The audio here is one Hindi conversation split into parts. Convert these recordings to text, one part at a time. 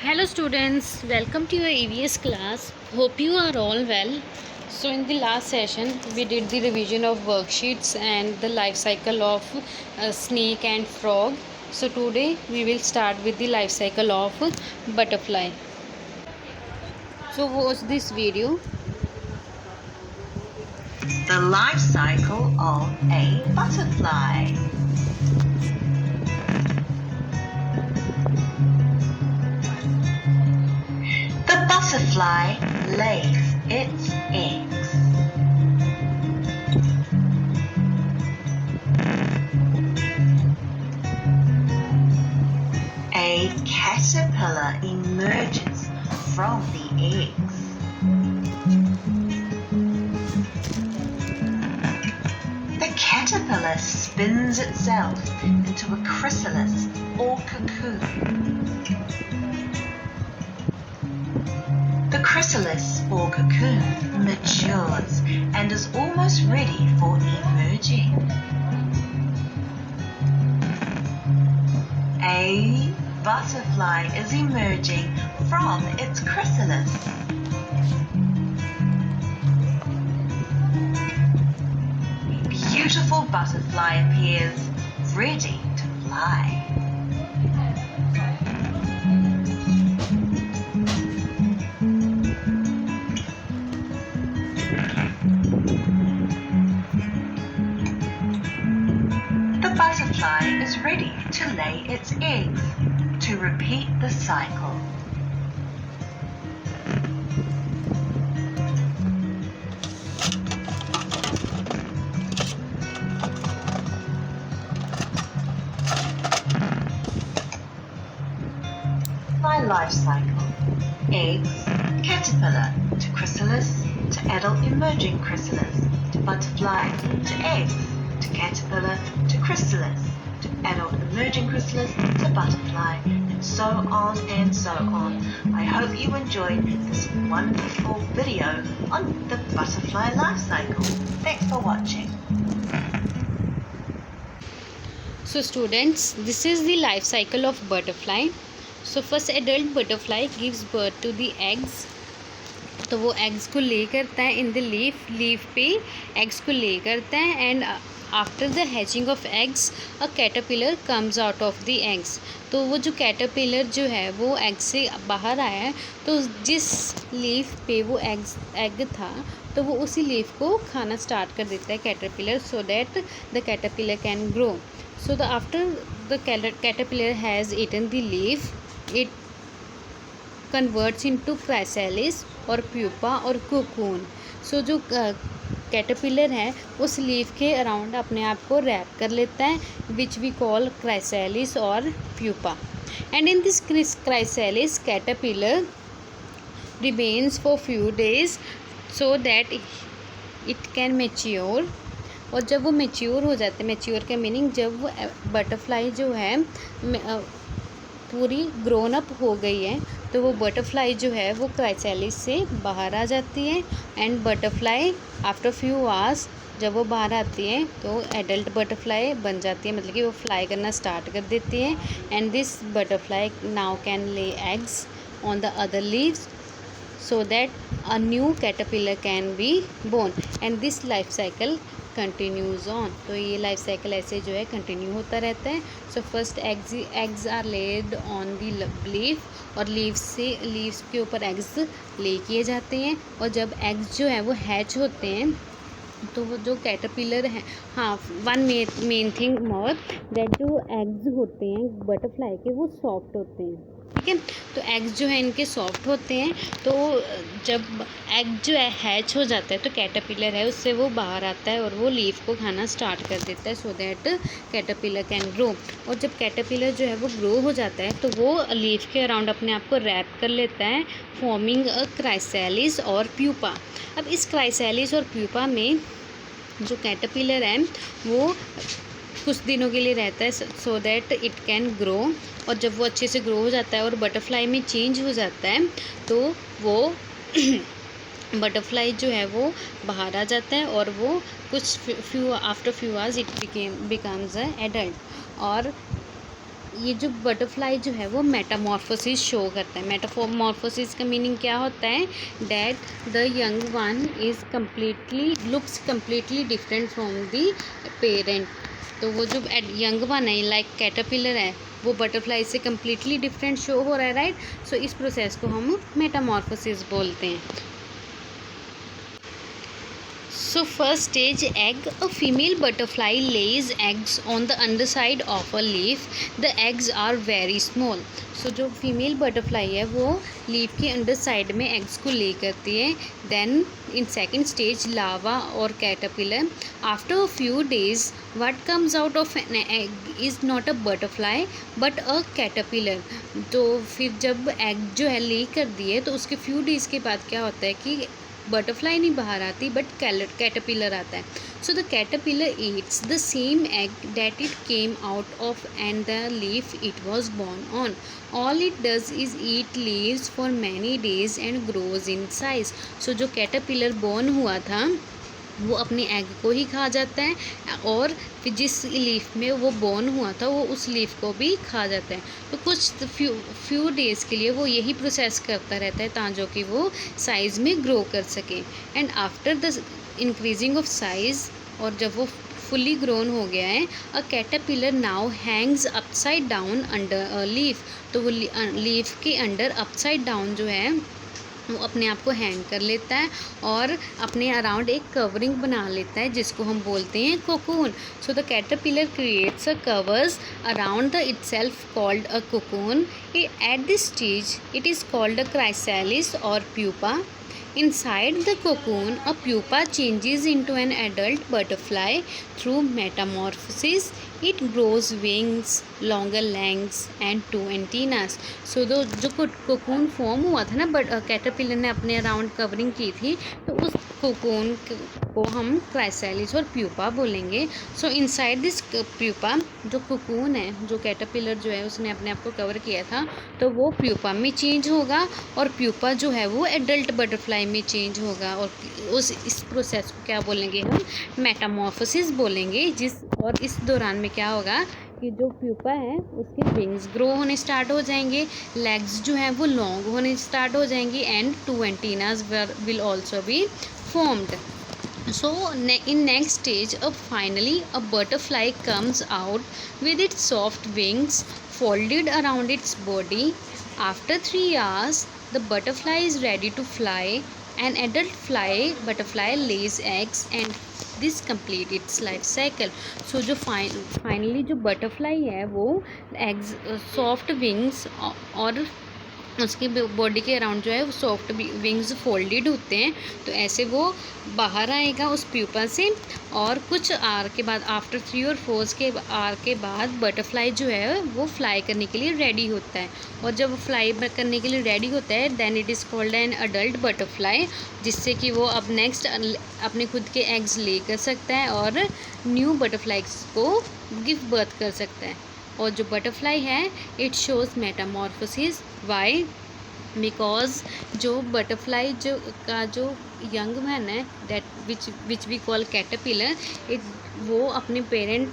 Hello students, welcome to your EVS class. Hope you are all well. So in the last session we did the revision of worksheets and the life cycle of snake and frog. So today we will start with the life cycle of butterfly. So watch this video. The life cycle of a butterfly. The butterfly lays its eggs. A caterpillar emerges from the eggs. The caterpillar spins itself into a chrysalis or cocoon. The chrysalis or cocoon matures and is almost ready for emerging. A butterfly is emerging from its chrysalis. A beautiful butterfly appears, ready to fly. The butterfly is ready to lay its eggs, to repeat the cycle. Life cycle. Eggs, caterpillar, to chrysalis, to adult emerging chrysalis, to butterfly, to eggs, to caterpillar, to chrysalis, to adult emerging chrysalis, to butterfly, and so on and so on. I hope you enjoyed this wonderful video on the butterfly life cycle. Thanks for watching. So students, this is the life cycle of butterfly. So first adult butterfly gives birth to the eggs. तो वो एग्स को ले करता है इन द लीफ पे एग्स को ले करता है and after the hatching of eggs a caterpillar comes out of the eggs. तो वो जो कैटरपिलर जो है वो एग से बाहर आया है, तो जिस लीफ पे वो एग था तो वो उसी लीफ को खाना स्टार्ट कर देता है caterpillar, so that the caterpillar can grow. So after the caterpillar has eaten the leaf, it converts into chrysalis or pupa or cocoon. So जो कैटरपिलर है उस लीफ के अराउंड अपने आप को रैप कर लेता है, विच वी कॉल क्राइसैलिस और pupa. And in this chrysalis caterpillar remains for few days so that it can mature. और जब वो मेच्योर हो जाते हैं, मेच्योर का मीनिंग जब वो बटरफ्लाई जो है पूरी ग्रोन अप हो गई है, तो वो बटरफ्लाई जो है वो क्राइसैलिस से बाहर आ जाती है. And butterfly after few hours जब वो बाहर आती है तो एडल्ट बटरफ्लाई बन जाती है, मतलब कि वो फ्लाई करना स्टार्ट कर देती है. And this butterfly now can lay eggs on the other leaves so that a new caterpillar can be born and this life cycle continues on. तो ये लाइफ साइकिल ऐसे जो है कंटिन्यू होता रहता है. So first eggs are laid on the leaf और लीव्स के ऊपर एग्स ले किए जाते हैं. और जब एग्स जो है वो हैच होते हैं तो वो जो कैटरपिलर है, हाँ one main thing more that जो एग्स होते हैं बटरफ्लाई के वो सॉफ्ट होते हैं, ठीक है. तो एग्स जो है इनके सॉफ्ट होते हैं. तो जब एग जो है हैच हो जाता है तो कैटरपिलर है उससे वो बाहर आता है और वो लीफ को खाना स्टार्ट कर देता है, so that caterpillar can grow. और जब कैटरपिलर जो है वो ग्रो हो जाता है तो वो लीफ के अराउंड अपने आप को रैप कर लेता है, फॉर्मिंग अ क्राइसैलिस और प्यूपा. अब इस क्राइसैलिस और प्यूपा में जो कैटरपिलर है वो कुछ दिनों के लिए रहता है, so that it can grow. और जब वो अच्छे से ग्रो हो जाता है और बटरफ्लाई में चेंज हो जाता है तो वो बटरफ्लाई जो है वो बाहर आ जाता है और वो कुछ after few hours it becomes a adult. और ये जो बटरफ्लाई जो है वो मेटामॉर्फोसिस शो करता है। मेटामॉर्फोसिस का मीनिंग क्या होता है? That the young one is completely looks completely different from the parent. तो वो जो यंग वन है लाइक कैटरपिलर है, वो बटरफ्लाई से कम्प्लीटली डिफरेंट शो हो रहा है, राइट। सो इस प्रोसेस को हम मेटामॉर्फोसिस बोलते हैं। So first stage egg, a female butterfly lays eggs on the underside of a leaf. The eggs are very small. So जो फीमेल बटरफ्लाई है वो लीफ के अंडर साइड में एग्स को ले करती है। देन इन सेकेंड स्टेज लावा और caterpillar. After a few days what comes out of an egg is not a butterfly but a caterpillar. तो फिर जब एग जो है ले कर दिए तो उसके फ्यू डेज़ के बाद क्या होता है कि बटरफ्लाई नहीं बाहर आती बट कैटरपिलर आता है। So the caterpillar eats the same egg that it came out of and the leaf it was born on. All it does is eat leaves for many days and grows in size. So जो कैटरपिलर बॉर्न हुआ था वो अपने एग को ही खा जाता है और फिर जिस लीफ में वो बॉर्न हुआ था वो उस लीफ को भी खा जाता है। तो कुछ फ्यू डेज़ के लिए वो यही प्रोसेस करता रहता है ताकि कि वो साइज़ में ग्रो कर सके। And after the increasing of size, और जब वो फुली ग्रोन हो गया है, a caterpillar now hangs upside down under a leaf. तो वो लीफ के अंडर अपसाइड डाउन जो है वो अपने आप को हैंग कर लेता है और अपने अराउंड एक कवरिंग बना लेता है जिसको हम बोलते हैं cocoon. So the caterpillar creates a covers around the itself called a cocoon. At this stage it is called a chrysalis और pupa. Inside the cocoon, a pupa changes into an adult butterfly through metamorphosis. It grows wings, longer legs and 2 antennas. So जो कोकून फॉर्म हुआ था ना बट कैटरपिलर ने अपने अराउंड कवरिंग की थी, तो उस कोकून को हम क्राइसैलिस और प्यूपा बोलेंगे। सो इनसाइड दिस प्यूपा, जो कोकून है, जो कैटरपिलर जो है उसने अपने आप को कवर किया था, तो वो प्यूपा में चेंज होगा और प्यूपा जो है वो एडल्ट बटरफ्लाई में चेंज होगा। और इस प्रोसेस को क्या बोलेंगे हम? मेटामॉर्फोसिस बोलेंगे। और इस दौरान में क्या होगा कि जो प्यूपा है उसके विंग्स ग्रो होने स्टार्ट हो जाएंगे, लेग्स जो हैं वो लॉन्ग होने स्टार्ट हो जाएंगी and 2 antennas will also be formed. So in next stage, finally a butterfly comes out with its soft wings folded around its body. After 3 hours, the butterfly is ready to fly. An adult butterfly lays eggs and this complete its life cycle. So जो फाइनली जो बटरफ्लाई है वो एग्स सॉफ्ट विंग्स और उसकी बॉडी के अराउंड जो है वो सॉफ्ट विंग्स फोल्डेड होते हैं, तो ऐसे वो बाहर आएगा उस प्यूपा से। और कुछ आवर के बाद, आफ्टर 3 और 4 के आवर के बाद, बटरफ्लाई जो है वो फ्लाई करने के लिए रेडी होता है। और जब वो फ्लाई करने के लिए रेडी होता है then it is called an adult butterfly, जिससे कि वो अब नेक्स्ट अपने खुद के एग्स ले कर सकता है और न्यू बटरफ्लाइज को गिव बर्थ कर सकता है। और जो बटरफ्लाई है it shows metamorphosis. Why? Because जो बटरफ्लाई जो यंग मैन है that which we call caterpillar, वो अपने पेरेंट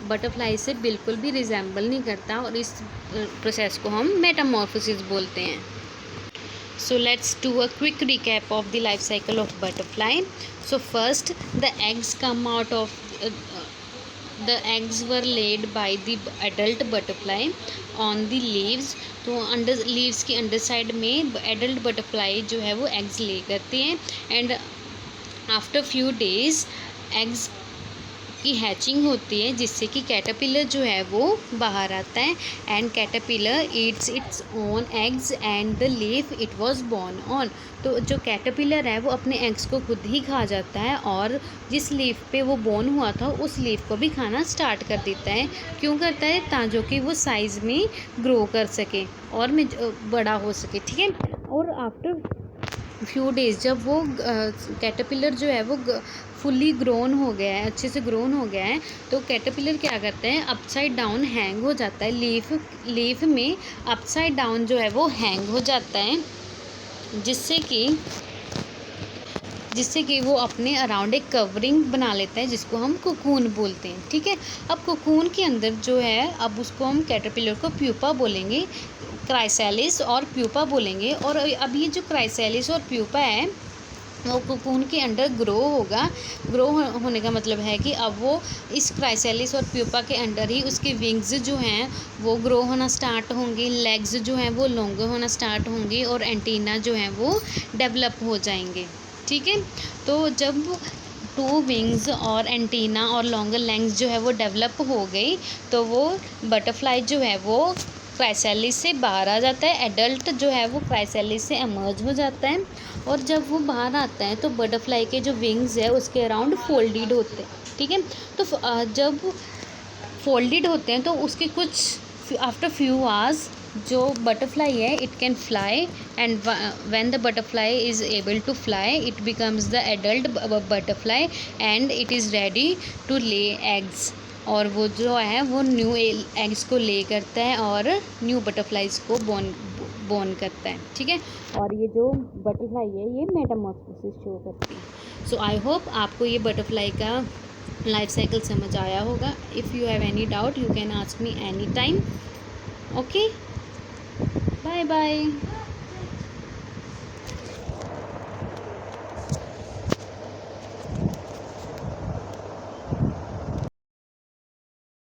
बटरफ्लाई से बिल्कुल भी रिजेंबल नहीं करता और इस प्रोसेस को हम मेटामॉर्फोसिस बोलते हैं। So let's do a quick recap of the life cycle of butterfly. So first, the eggs come out of the eggs were laid by the adult butterfly on the leaves. तो अंडर लीव्स की अंडर साइड में एडल्ट बटरफ्लाई जो है वो एग्स ले करते हैं and after few days eggs की हैचिंग होती है जिससे कि कैटरपिलर जो है वो बाहर आता है and caterpillar Yeats its own eggs and the leaf it was born on. तो जो कैटरपिलर है वो अपने एग्स को खुद ही खा जाता है और जिस लीफ पे वो बॉर्न हुआ था उस लीफ को भी खाना स्टार्ट कर देता है। क्यों करता है? ताकि कि वो साइज़ में ग्रो कर सके और में बड़ा हो सके, ठीक है। और आफ्टर फ्यू डेज जब वो कैटरपिलर जो है वो फुली ग्रोन हो गया है, अच्छे से ग्रोन हो गया है, तो कैटरपिलर क्या करते हैं? अपसाइड डाउन हैंग हो जाता है, लीफ में अपसाइड डाउन जो है वो हैंग हो जाता है, जिससे कि जिससे कि वो अपने अराउंड एक कवरिंग बना लेता है जिसको हम कोकून बोलते हैं। ठीक है, अब कोकून के अंदर जो है, अब उसको हम कैटरपिलर को प्यूपा बोलेंगे, क्राइसैलिस और प्यूपा बोलेंगे। और अब ये जो क्राइसैलिस और प्यूपा है वो कोकून के अंडर ग्रो होगा। ग्रो होने का मतलब है कि अब वो इस क्राइसैलिस और प्यूपा के अंडर ही उसके विंग्स जो हैं वो ग्रो होना स्टार्ट होंगे, लेग्स जो हैं वो लॉन्गर होना स्टार्ट होंगे और एंटीना जो हैं वो डेवलप हो जाएंगे। ठीक है, तो जब 2 विंग्स और एंटीना और लॉन्गर लेग्स जो है वो डेवलप हो गई तो वो बटरफ्लाई जो है वो क्राइसैलिस से बाहर आ जाता है। एडल्ट जो है वो क्राइसैलिस से एमर्ज हो जाता है और जब वो बाहर आता है तो बटरफ्लाई के जो विंग्स है उसके अराउंड फोल्डेड होते हैं। ठीक है, तो जब फोल्डेड होते हैं तो उसके कुछ आफ्टर फ्यू आवर्स जो बटरफ्लाई है it can fly, and when the butterfly is able to fly it becomes the adult butterfly and it is ready to lay eggs. और वो जो है वो न्यू एग्स को ले करता है और न्यू बटरफ्लाइज को बोर्न करता है। ठीक है, और ये जो बटरफ्लाई है ये मेटामॉर्फोसिस शो करती है। सो आई होप आपको ये बटरफ्लाई का लाइफ साइकिल समझ आया होगा। If you have any doubt you can ask me any time. Okay, bye bye.